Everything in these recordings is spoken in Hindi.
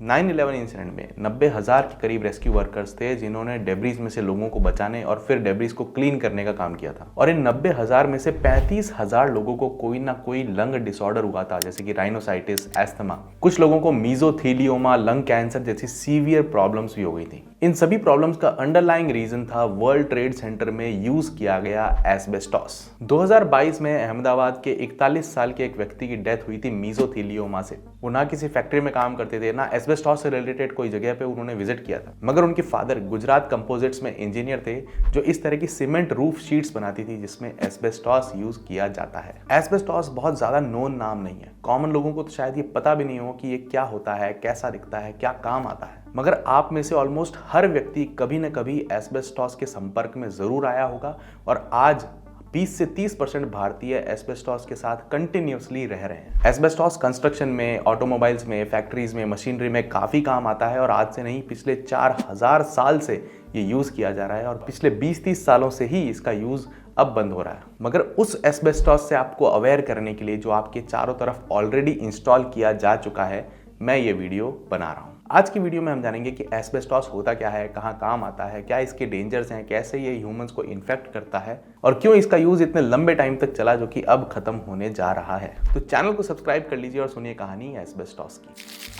9/11 इंसिडेंट में 90,000 के करीब रेस्क्यू वर्कर्स थे जिन्होंने डेब्रीज में से लोगों को बचाने और फिर डेब्रीज को क्लीन करने का काम किया था। और इन 90,000 में से 35,000 लोगों को कोई ना कोई लंग डिसऑर्डर हुआ था, जैसे कि राइनोसाइटिस, एस्थमा। कुछ लोगों को मीजोथेलियोमा, लंग कैंसर जैसी सीवियर प्रॉब्लम्स भी हो गई थी। इन सभी प्रॉब्लम्स का अंडरलाइंग रीजन था वर्ल्ड ट्रेड सेंटर में यूज किया गया एस्बेस्टॉस। 2022 में अहमदाबाद के 41 साल के एक व्यक्ति की डेथ हुई थी मीजोथेलियोमा से। वो ना किसी फैक्ट्री में काम करते थे, ना एस्बेस्टॉस से रिलेटेड कोई जगह पे उन्होंने विजिट किया था, मगर उनके फादर गुजरात कंपोजिट्स में इंजीनियर थे जो इस तरह की सीमेंट रूफ शीट्स बनाती थी जिसमें एस्बेस्टॉस यूज किया जाता है। एस्बेस्टॉस बहुत ज्यादा नोन नाम नहीं है, कॉमन लोगों को तो शायद ये पता भी नहीं हो कि ये क्या होता है, कैसा दिखता है, क्या काम आता है। मगर आप में से ऑलमोस्ट हर व्यक्ति कभी न कभी एस्बेस्टॉस के संपर्क में जरूर आया होगा और आज 20 से 30% भारतीय एस्बेस्टॉस के साथ कंटिन्यूअसली रह रहे हैं। एस्बेस्टॉस कंस्ट्रक्शन में, ऑटोमोबाइल्स में, फैक्ट्रीज में, मशीनरी में काफी काम आता है और आज से नहीं, पिछले 4000 साल से ये यूज किया जा रहा है और पिछले 20-30 सालों से ही इसका यूज अब बंद हो रहा है। मगर उस एस्बेस्टॉस से आपको अवेयर करने के लिए जो आपके चारों तरफ ऑलरेडी इंस्टॉल किया जा चुका है, मैं ये वीडियो बना रहा हूँ। आज की वीडियो में हम जानेंगे कि एस्बेस्टॉस होता क्या है, कहाँ काम आता है, क्या इसके डेंजर्स हैं, कैसे ये ह्यूमंस को इन्फेक्ट करता है और क्यों इसका यूज इतने लंबे टाइम तक चला जो कि अब खत्म होने जा रहा है। तो चैनल को सब्सक्राइब कर लीजिए और सुनिए कहानी एस्बेस्टॉस की।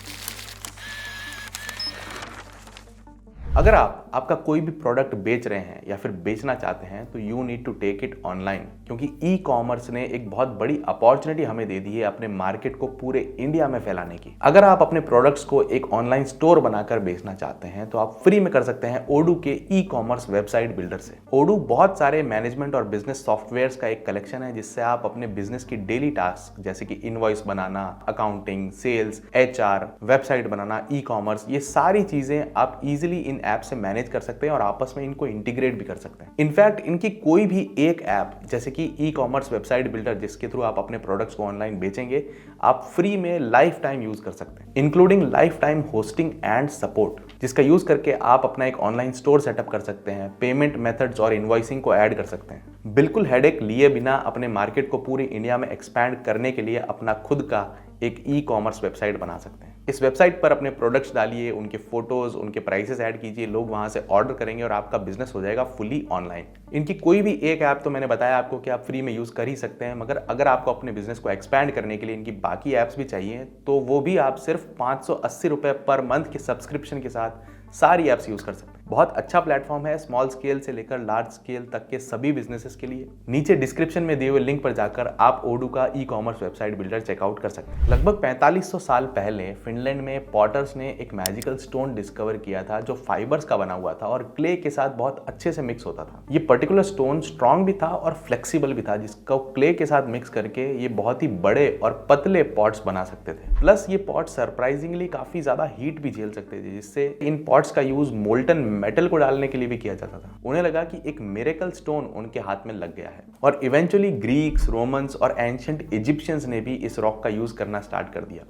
अगर आपका कोई भी प्रोडक्ट बेच रहे हैं या फिर बेचना चाहते हैं तो you need to take it online, क्योंकि ई कॉमर्स ने एक बहुत बड़ी अपॉर्चुनिटी हमें दे दी है अपने मार्केट को पूरे इंडिया में फैलाने की। अगर आप अपने प्रोडक्ट्स को एक ऑनलाइन स्टोर बनाकर बेचना चाहते हैं तो आप फ्री में कर सकते हैं ओडू के ई कॉमर्स वेबसाइट बिल्डर से। ओडू बहुत सारे मैनेजमेंट और बिजनेस सॉफ्टवेयर का एक कलेक्शन है जिससे आप अपने बिजनेस की डेली टास्क जैसे कि इनवॉइस बनाना, अकाउंटिंग, सेल्स, HR, वेबसाइट बनाना, ई कॉमर्स, ये सारी चीजें आप इजिली इन ऐप से मैनेज कर सकते हैं और आपस में इनको इंटीग्रेट भी कर सकते हैं। इनफैक्ट इनकी कोई भी एक ऐप जैसे कि ई कॉमर्स वेबसाइट बिल्डर जिसके थ्रू आप अपने प्रोडक्ट्स को ऑनलाइन बेचेंगे, आप फ्री में लाइफ टाइम यूज कर सकते हैं, including life time hosting and support, जिसका यूज करके आप अपना एक ऑनलाइन स्टोर सेटअप कर सकते हैं, पेमेंट मेथड्स और इनवॉइसिंग को ऐड कर सकते हैं। बिल्कुल हेडेक लिए बिना अपने मार्केट को पूरी इंडिया में एक्सपैंड करने के लिए अपना खुद का एक ई कॉमर्स वेबसाइट बना सकते हैं। इस वेबसाइट पर अपने प्रोडक्ट्स डालिए, उनके फोटोज, उनके प्राइसेस ऐड कीजिए, लोग वहां से ऑर्डर करेंगे और आपका बिजनेस हो जाएगा फुली ऑनलाइन। इनकी कोई भी एक ऐप तो मैंने बताया आपको कि आप फ्री में यूज कर ही सकते हैं, मगर अगर आपको अपने बिजनेस को एक्सपैंड करने के लिए इनकी बाकी ऐप्स भी चाहिए तो वो भी आप सिर्फ 580 रुपए पर मंथ के सब्सक्रिप्शन के साथ सारी ऐप्स यूज कर सकते हैं। बहुत अच्छा प्लेटफॉर्म है स्मॉल स्केल से लेकर लार्ज स्केल तक के सभी बिजनेसेस के लिए। नीचे डिस्क्रिप्शन में दिए हुए लिंक पर जाकर आप ओडू का e commerce website builder checkout कर सकते हैं। लगभग 4500 साल पहले फिनलैंड में पॉटर्स ने एक मैजिकल स्टोन डिस्कवर किया था जो फाइबर्स का बना हुआ था और क्ले के साथ बहुत अच्छे से मिक्स होता था। ये पर्टिकुलर स्टोन स्ट्रॉन्ग भी था और फ्लेक्सिबल भी था, जिसको क्ले के साथ मिक्स करके ये बहुत ही बड़े और पतले पॉट्स बना सकते थे। प्लस ये पॉट सरप्राइजिंगली काफी ज्यादा हीट भी झेल सकते थे, जिससे इन पॉट्स का यूज मोल्टन मेटल को डालने के लिए भी किया जाता था। उन्हें लगा कि एक मिरेकल स्टोन उनके हाथ में लग गया है और इवेंचुअली ग्रीक्स, रोमन्स और एंशिएंट इजिप्शियंस ने भी इस रॉक का यूज करना स्टार्ट कर दिया।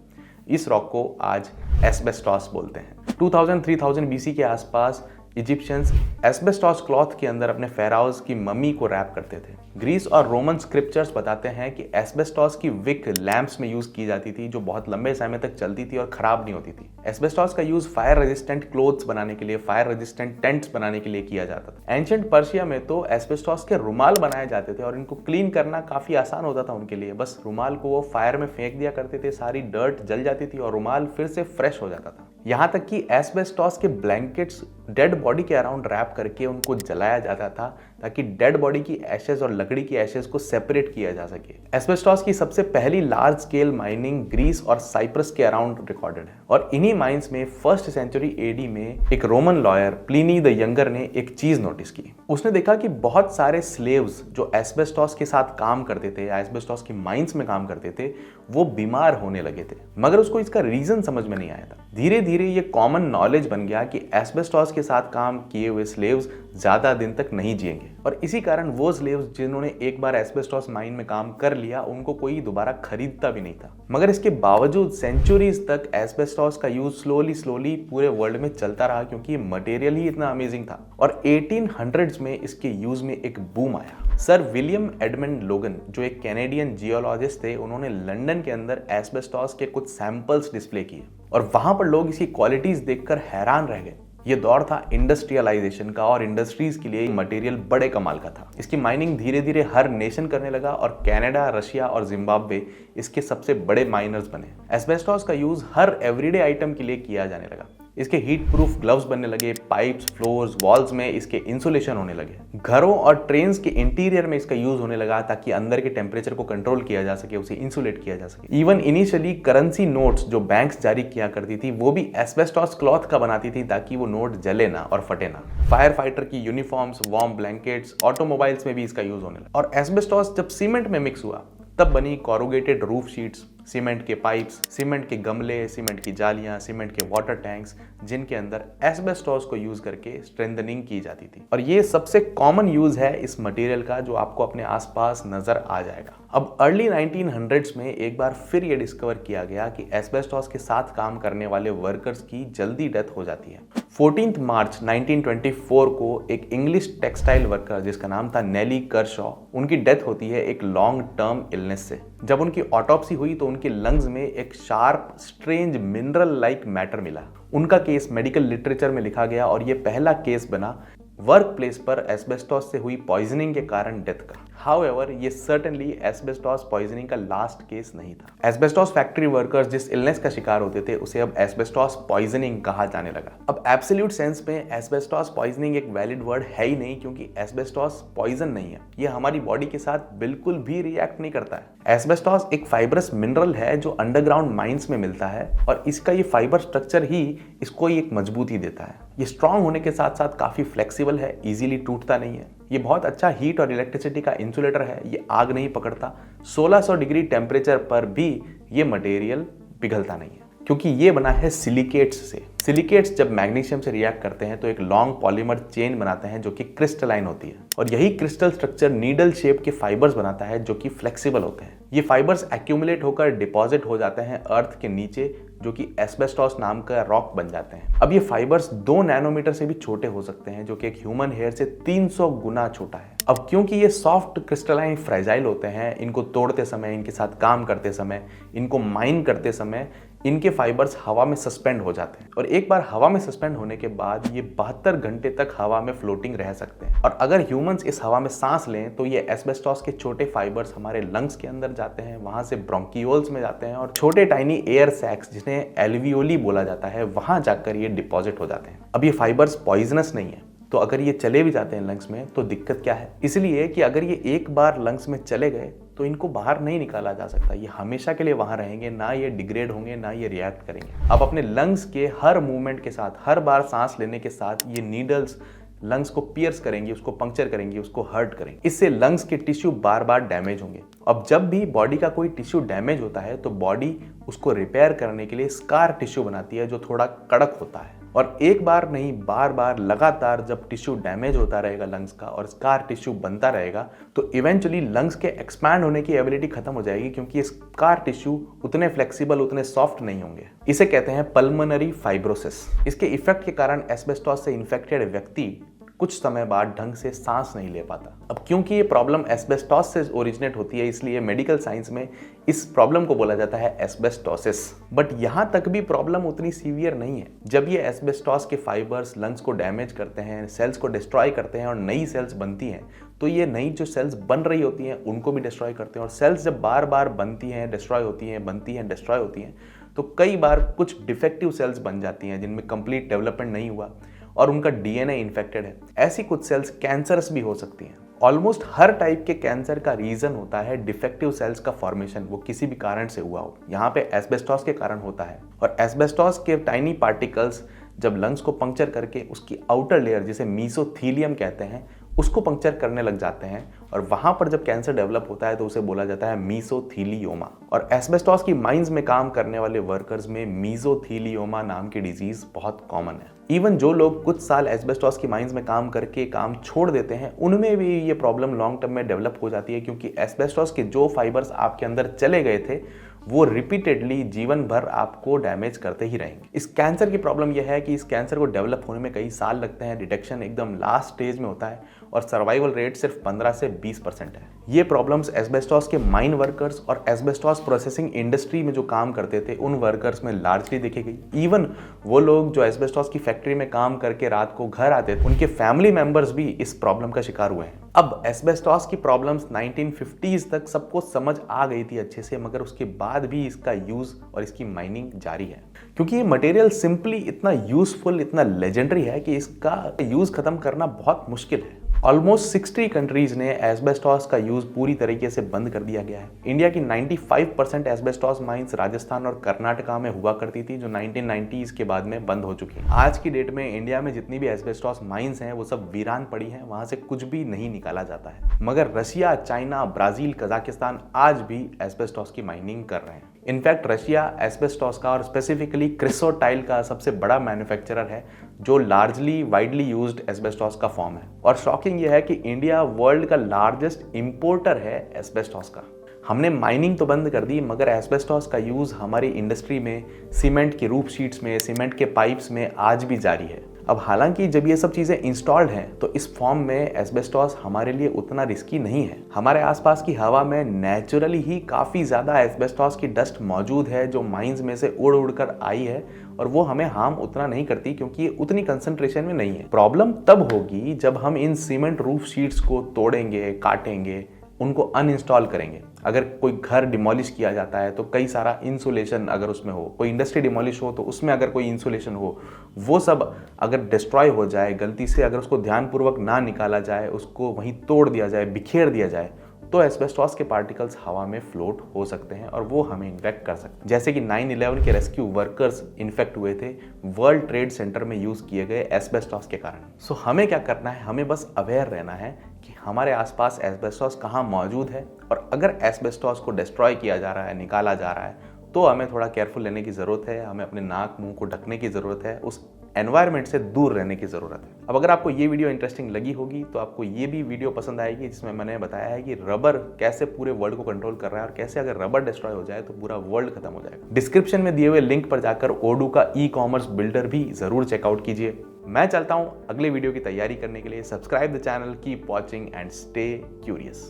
इस रॉक को आज एस्बेस्टॉस बोलते हैं। 2000-3000 BC के आसपास इजिप्शियंस एस्बेस्टॉस क्लॉथ के अंदर अपने फेराउज की मम्मी को रैप करते थे। ग्रीस और रोमन स्क्रिप्चर्स बताते हैं कि एस्बेस्टॉस की विक लैंप्स में यूज की जाती थी जो बहुत लंबे समय तक चलती थी और खराब नहीं होती थी। एस्बेस्टॉस का यूज फायर रेजिस्टेंट क्लोथ्स बनाने के लिए, फायर रेजिस्टेंट टेंट्स बनाने के लिए किया जाता था। एंशिएंट पर्शिया में तो एस्बेस्टॉस के रुमाल बनाए जाते थे और इनको क्लीन करना काफी आसान होता था उनके लिए। बस रुमाल को वो फायर में फेंक दिया करते थे, सारी डर्ट जल जाती थी और रुमाल फिर से फ्रेश हो जाता था। यहाँ तक कि एस्बेस्टॉस के ब्लैंकेट्स डेड बॉडी के अराउंड रैप करके उनको जलाया जाता था ताकि डेड बॉडी की एशेज और लकड़ी की एशेज को सेपरेट किया जा सके। एस्बेस्टॉस की सबसे पहली लार्ज स्केल माइनिंग ग्रीस और साइप्रस के अराउंड रिकॉर्डेड है और इन्हीं माइंस में 1st सेंचुरी AD में एक Roman lawyer Pliny the younger ने एक चीज नोटिस की। उसने देखा कि बहुत सारे स्लेव्स जो एस्बेस्टॉस के साथ काम करते थे, एस्बेस्टॉस की माइंस में काम करते थे, वो बीमार होने लगे थे, मगर उसको इसका रीजन समझ में नहीं आया था। धीरे धीरे ये कॉमन नॉलेज बन गया कि एस्बेस्टॉस के साथ काम किए हुए स्लेव्स ज्यादा दिन तक नहीं जिएंगे और इसी कारण वो स्लेव्स जिन्होंने एक बार एस्बेस्टॉस माइन में काम कर लिया उनको कोई दोबारा खरीदता भी नहीं था। मगर इसके बावजूद सेंचुरीज तक एस्बेस्टॉस का यूज स्लोली पूरे वर्ल्ड में चलता रहा क्योंकि ये मटेरियल ही इतना अमेजिंग था और 1800s में इसके यूज में एक बूम आया। सर विलियम एडमंड लोगन, जो एक कैनेडियन जियोलॉजिस्ट थे, उन्होंने लंदन के अंदर एस्बेस्टॉस के कुछ सैंपल्स डिस्प्ले किए और वहां पर लोग इसकी क्वालिटीज देखकर हैरान रह गए। ये दौर था इंडस्ट्रियलाइजेशन का और इंडस्ट्रीज के लिए मटेरियल बड़े कमाल का था। इसकी माइनिंग धीरे धीरे हर नेशन करने लगा और कनाडा, रशिया और जिम्बाब्वे इसके सबसे बड़े माइनर्स बने। एस्बेस्टॉस का यूज हर एवरीडे आइटम के लिए किया जाने लगा। इसके हीट प्रूफ ग्लव्स बनने लगे, पाइप्स, फ्लोर्स, वॉल्स में इसके इंसुलेशन होने लगे, घरों और ट्रेन्स के इंटीरियर में इसका यूज होने लगा ताकि अंदर के टेम्परेचर को कंट्रोल किया जा सके, उसे इंसुलेट किया जा सके। इवन इनिशियली करेंसी नोट्स जो बैंक्स जारी किया करती थी वो भी एस्बेस्टॉस क्लॉथ का बनाती थी ताकि वो नोट जले ना और फटे ना। फायर फाइटर की यूनिफॉर्म्स, वार्म ब्लैंकेट्स, ऑटोमोबाइल्स में भी इसका यूज होने लगा। और एस्बेस्टॉस जब सीमेंट में मिक्स हुआ तब बनी कोरुगेटेड रूफ शीट्स, सीमेंट के पाइप्स, सीमेंट के गमले, सीमेंट की जालियां, सीमेंट के वाटर टैंक्स, जिनके अंदर एस्बेस्टॉस को यूज करके स्ट्रेंथनिंग की जाती थी। और ये सबसे कॉमन यूज है इस मटेरियल का जो आपको अपने आसपास नजर आ जाएगा। अब अर्ली 1900s में एक बार फिर ये डिस्कवर किया गया कि एस्बेस्टॉस के साथ काम करने वाले वर्कर्स की जल्दी डेथ हो जाती है। 14 मार्च 1924 को एक इंग्लिश टेक्सटाइल वर्कर जिसका नाम था नेली कर्शॉ, उनकी डेथ होती है एक लॉन्ग टर्म इलनेस से। जब उनकी ऑटोप्सी हुई तो उनके लंग्स में एक sharp strange mineral like matter मिला। उनका केस मेडिकल लिटरेचर में लिखा गया और ये पहला केस बना वर्क प्लेस पर एस्बेस्टॉस से हुई पॉइजनिंग के कारण डेथ का। हाउएवर ये सर्टेनली एस्बेस्टॉस पॉइजनिंग का लास्ट केस नहीं था। एस्बेस्टॉस फैक्ट्री वर्कर्स जिस इलनेस का शिकार होते थे उसे अब एस्बेस्टॉस पॉइजनिंग कहा जाने लगा। अब एब्सोल्यूट सेंस में एस्बेस्टॉस पॉइजनिंग एक वैलिड वर्ड है ही नहीं, क्योंकि एस्बेस्टॉस पॉइजन नहीं है। ये हमारी बॉडी के साथ बिल्कुल भी रिएक्ट नहीं करता है। एस्बेस्टॉस एक फाइबरस मिनरल है जो अंडरग्राउंड माइंस में मिलता है और इसका ये फाइबर स्ट्रक्चर ही इसको एक मजबूती देता है। ये स्ट्रांग होने के साथ साथ काफी फ्लेक्सिबल है, इजीली टूटता नहीं है। ये बहुत अच्छा हीट और इलेक्ट्रिसिटी का इंसुलेटर है, ये आग नहीं पकड़ता। 1600 डिग्री टेम्परेचर पर भी ये मटेरियल पिघलता नहीं है क्योंकि ये बना है सिलिकेट्स से। सिलिकेट्स जब मैग्नीशियम से रिएक्ट करते हैं तो एक लॉन्ग पॉलीमर चेन बनाते हैं जो कि क्रिस्टलाइन होती है और यही क्रिस्टल स्ट्रक्चर नीडल शेप के फाइबर्स बनाता है जो कि फ्लेक्सिबल होते हैं। ये फाइबर्स एक्यूमुलेट होकर डिपॉजिट हो जाते हैं अर्थ के नीचे, जो कि एस्बेस्टॉस नाम का रॉक बन जाते हैं। अब ये फाइबर्स 2 नैनोमीटर से भी छोटे हो सकते हैं, जो कि एक ह्यूमन हेयर से 300 गुना छोटा है। अब क्योंकि ये सॉफ्ट क्रिस्टलाइन फ्रेजाइल होते हैं, इनको तोड़ते समय, इनके साथ काम करते समय, इनको माइन करते समय इनके फाइबर्स हवा में सस्पेंड हो जाते हैं और एक बार हवा में सस्पेंड होने के बाद ये 72 घंटे तक हवा में फ्लोटिंग रह सकते हैं। और अगर ह्यूमंस इस हवा में सांस लें तो ये एस्बेस्टॉस के छोटे फाइबर्स हमारे लंग्स के अंदर जाते हैं, वहां से ब्रोंकियोल्स में जाते हैं और छोटे टाइनी एयर सैक्स जिन्हें एल्वियोली बोला जाता है, वहां जाकर ये डिपॉजिट हो जाते हैं। अब ये फाइबर्स पॉइजनस नहीं है, तो अगर ये चले भी जाते हैं लंग्स में तो दिक्कत क्या है? इसलिए कि अगर ये एक बार लंग्स में चले गए तो इनको बाहर नहीं निकाला जा सकता। ये हमेशा के लिए वहां रहेंगे, ना ये डिग्रेड होंगे, ना ये रिएक्ट करेंगे। अब अपने लंग्स के हर मूवमेंट के साथ, हर बार सांस लेने के साथ ये नीडल्स लंग्स को पियर्स करेंगी, उसको पंक्चर करेंगी, उसको हर्ट करेंगे। इससे लंग्स के टिश्यू बार बार डैमेज होंगे। अब जब भी बॉडी का कोई टिश्यू डैमेज होता है तो बॉडी उसको रिपेयर करने के लिए स्कार टिश्यू बनाती है जो थोड़ा कड़क होता है। और एक बार नहीं, बार बार लगातार जब टिश्यू डैमेज होता रहेगा लंग्स का और स्कार टिश्यू बनता रहेगा तो इवेंचुअली लंग्स के एक्सपैंड होने की एबिलिटी खत्म हो जाएगी, क्योंकि स्कार टिश्यू उतने फ्लेक्सिबल, उतने सॉफ्ट नहीं होंगे। इसे कहते हैं पल्मोनरी फाइब्रोसिस। इसके इफेक्ट के कारण एस्बेस्टॉस से इन्फेक्टेड व्यक्ति कुछ समय बाद ढंग से सांस नहीं ले पाता। अब क्योंकि ये प्रॉब्लम एस्बेस्टॉस से ओरिजिनेट होती है, इसलिए मेडिकल साइंस में इस प्रॉब्लम को बोला जाता है एस्बेस्टोसिस। बट यहाँ तक भी प्रॉब्लम उतनी सीवियर नहीं है। जब ये एस्बेस्टॉस के फाइबर्स लंग्स को डैमेज करते हैं, सेल्स को डिस्ट्रॉय करते हैं और नई सेल्स बनती हैं, तो ये नई जो सेल्स बन रही होती हैं उनको भी डिस्ट्रॉय करते हैं। और सेल्स जब बार बार बनती हैं, डिस्ट्रॉय होती हैं, बनती हैं, डिस्ट्रॉय होती हैं, तो कई बार कुछ डिफेक्टिव सेल्स बन जाती हैं जिनमें कंप्लीट डेवलपमेंट नहीं हुआ और उनका डीएनए इन्फेक्टेड है। ऐसी कुछ सेल्स कैंसरस भी हो सकती हैं। ऑलमोस्ट हर टाइप के कैंसर का रीजन होता है डिफेक्टिव सेल्स का फॉर्मेशन, वो किसी भी कारण से हुआ हो। यहाँ पे एस्बेस्टॉस के कारण होता है और एस्बेस्टॉस के टाइनी पार्टिकल्स जब लंग्स को पंक्चर करके उसकी आउटर लेयर जिसे मीसोथीलियम कहते हैं उसको पंक्चर करने लग जाते हैं और वहां पर जब कैंसर डेवलप होता है तो उसे बोला जाता है मीसोथीलियोमा। और एस्बेस्टॉस की माइंस में काम करने वाले वर्कर्स में मीसोथीलियोमा नाम की डिजीज बहुत कॉमन है। इवन जो लोग कुछ साल एस्बेस्टॉस की माइंस में काम करके काम छोड़ देते हैं उनमें भी ये प्रॉब्लम लॉन्ग टर्म में डेवलप हो जाती है, क्योंकि एस्बेस्टॉस के जो फाइबर्स आपके अंदर चले गए थे वो रिपीटेडली जीवन भर आपको डैमेज करते ही रहेंगे। इस कैंसर की प्रॉब्लम यह है कि इस कैंसर को डेवलप होने में कई साल लगते हैं, डिटेक्शन एकदम लास्ट स्टेज में होता है और सर्वाइवल रेट सिर्फ 15 से 20% है। ये प्रॉब्लम्स एस्बेस्टॉस के माइन वर्कर्स और एस्बेस्टॉस प्रोसेसिंग इंडस्ट्री में जो काम करते थे उन वर्कर्स में लार्जली देखी गई। इवन वो लोग जो एस्बेस्टॉस की फैक्ट्री में काम करके रात को घर आते थे, उनके फैमिली मेंबर्स भी इस प्रॉब्लम का शिकार हुए हैं। अब एस्बेस्टॉस की प्रॉब्लम्स 1950s तक सबको समझ आ गई थी अच्छे से, मगर उसके बाद भी इसका यूज और इसकी माइनिंग जारी है क्योंकि ये मटेरियल सिंपली इतना यूजफुल, इतना लेजेंडरी है कि इसका यूज खत्म करना बहुत मुश्किल है। ऑलमोस्ट 60 कंट्रीज ने एस्बेस्टॉस का यूज पूरी तरीके से बंद कर दिया गया है। इंडिया की 95% एस्बेस्टॉस माइंस राजस्थान और कर्नाटका में हुआ करती थी, जो 1990s के बाद में बंद हो चुकी हैं। आज की डेट में इंडिया में जितनी भी एस्बेस्टॉस माइंस हैं वो सब वीरान पड़ी हैं, वहां से कुछ भी नहीं निकाला जाता है। मगर रशिया, चाइना, ब्राजील, कजाकिस्तान आज भी एस्बेस्टॉस की माइनिंग कर रहे हैं। इनफैक्ट रशिया एस्बेस्टॉस का और स्पेसिफिकली क्रिसोटाइल का सबसे बड़ा मैन्युफैक्चरर है, जो लार्जली वाइडली यूज्ड एस्बेस्टॉस का फॉर्म है। और शॉकिंग यह है कि इंडिया वर्ल्ड का लार्जेस्ट इंपोर्टर है एस्बेस्टॉस का। हमने माइनिंग तो बंद कर दी, मगर एस्बेस्टॉस का यूज हमारी इंडस्ट्री में सीमेंट की रूफ शीट्स में, सीमेंट के पाइप्स में आज भी जारी है। अब हालांकि जब ये सब चीज़ें इंस्टॉल्ड हैं तो इस फॉर्म में एस्बेस्टॉस हमारे लिए उतना रिस्की नहीं है। हमारे आसपास की हवा में नेचुरली ही काफ़ी ज़्यादा एस्बेस्टॉस की डस्ट मौजूद है जो माइंस में से उड़ उड़ कर आई है, और वो हमें हार्म उतना नहीं करती क्योंकि ये उतनी कंसंट्रेशन में नहीं है। प्रॉब्लम तब होगी जब हम इन सीमेंट रूफ शीट्स को तोड़ेंगे, काटेंगे, उनको अनइंस्टॉल करेंगे। अगर कोई घर डिमोलिश किया जाता है तो कई सारा इंसुलेशन अगर उसमें हो, कोई इंडस्ट्री डिमोलिश हो तो उसमें अगर कोई इंसुलेशन हो, वो सब अगर डिस्ट्रॉय हो जाए गलती से, अगर उसको ध्यानपूर्वक ना निकाला जाए, उसको वहीं तोड़ दिया जाए, बिखेर दिया जाए, तो एस्बेस्टॉस के पार्टिकल्स हवा में फ्लोट हो सकते हैं और वो हमें इन्फेक्ट कर सकते हैं। जैसे कि 9/11 के रेस्क्यू वर्कर्स इन्फेक्ट हुए थे वर्ल्ड ट्रेड सेंटर में यूज किए गए एस्बेस्टॉस के कारण। सो हमें क्या करना है, हमें बस अवेयर रहना है कि हमारे आसपास एस्बेस्टॉस कहाँ मौजूद है, और अगर एस्बेस्टॉस को डिस्ट्रॉय किया जा रहा है, निकाला जा रहा है, तो हमें थोड़ा केयरफुल लेने की ज़रूरत है। हमें अपने नाक मुंह को ढकने की ज़रूरत है, उस एनवायरनमेंट से दूर रहने की ज़रूरत है। अब अगर आपको ये वीडियो इंटरेस्टिंग लगी होगी तो आपको ये भी वीडियो पसंद आएगी जिसमें मैंने बताया है कि रबर कैसे पूरे वर्ल्ड को कंट्रोल कर रहा है और कैसे अगर रबर डिस्ट्रॉय हो जाए तो पूरा वर्ल्ड खत्म हो जाएगा। डिस्क्रिप्शन में दिए हुए लिंक पर जाकर ओडू का ई-कॉमर्स बिल्डर भी ज़रूर चेकआउट कीजिए। मैं चलता हूँ अगले वीडियो की तैयारी करने के लिए। Subscribe the channel, keep watching and stay curious.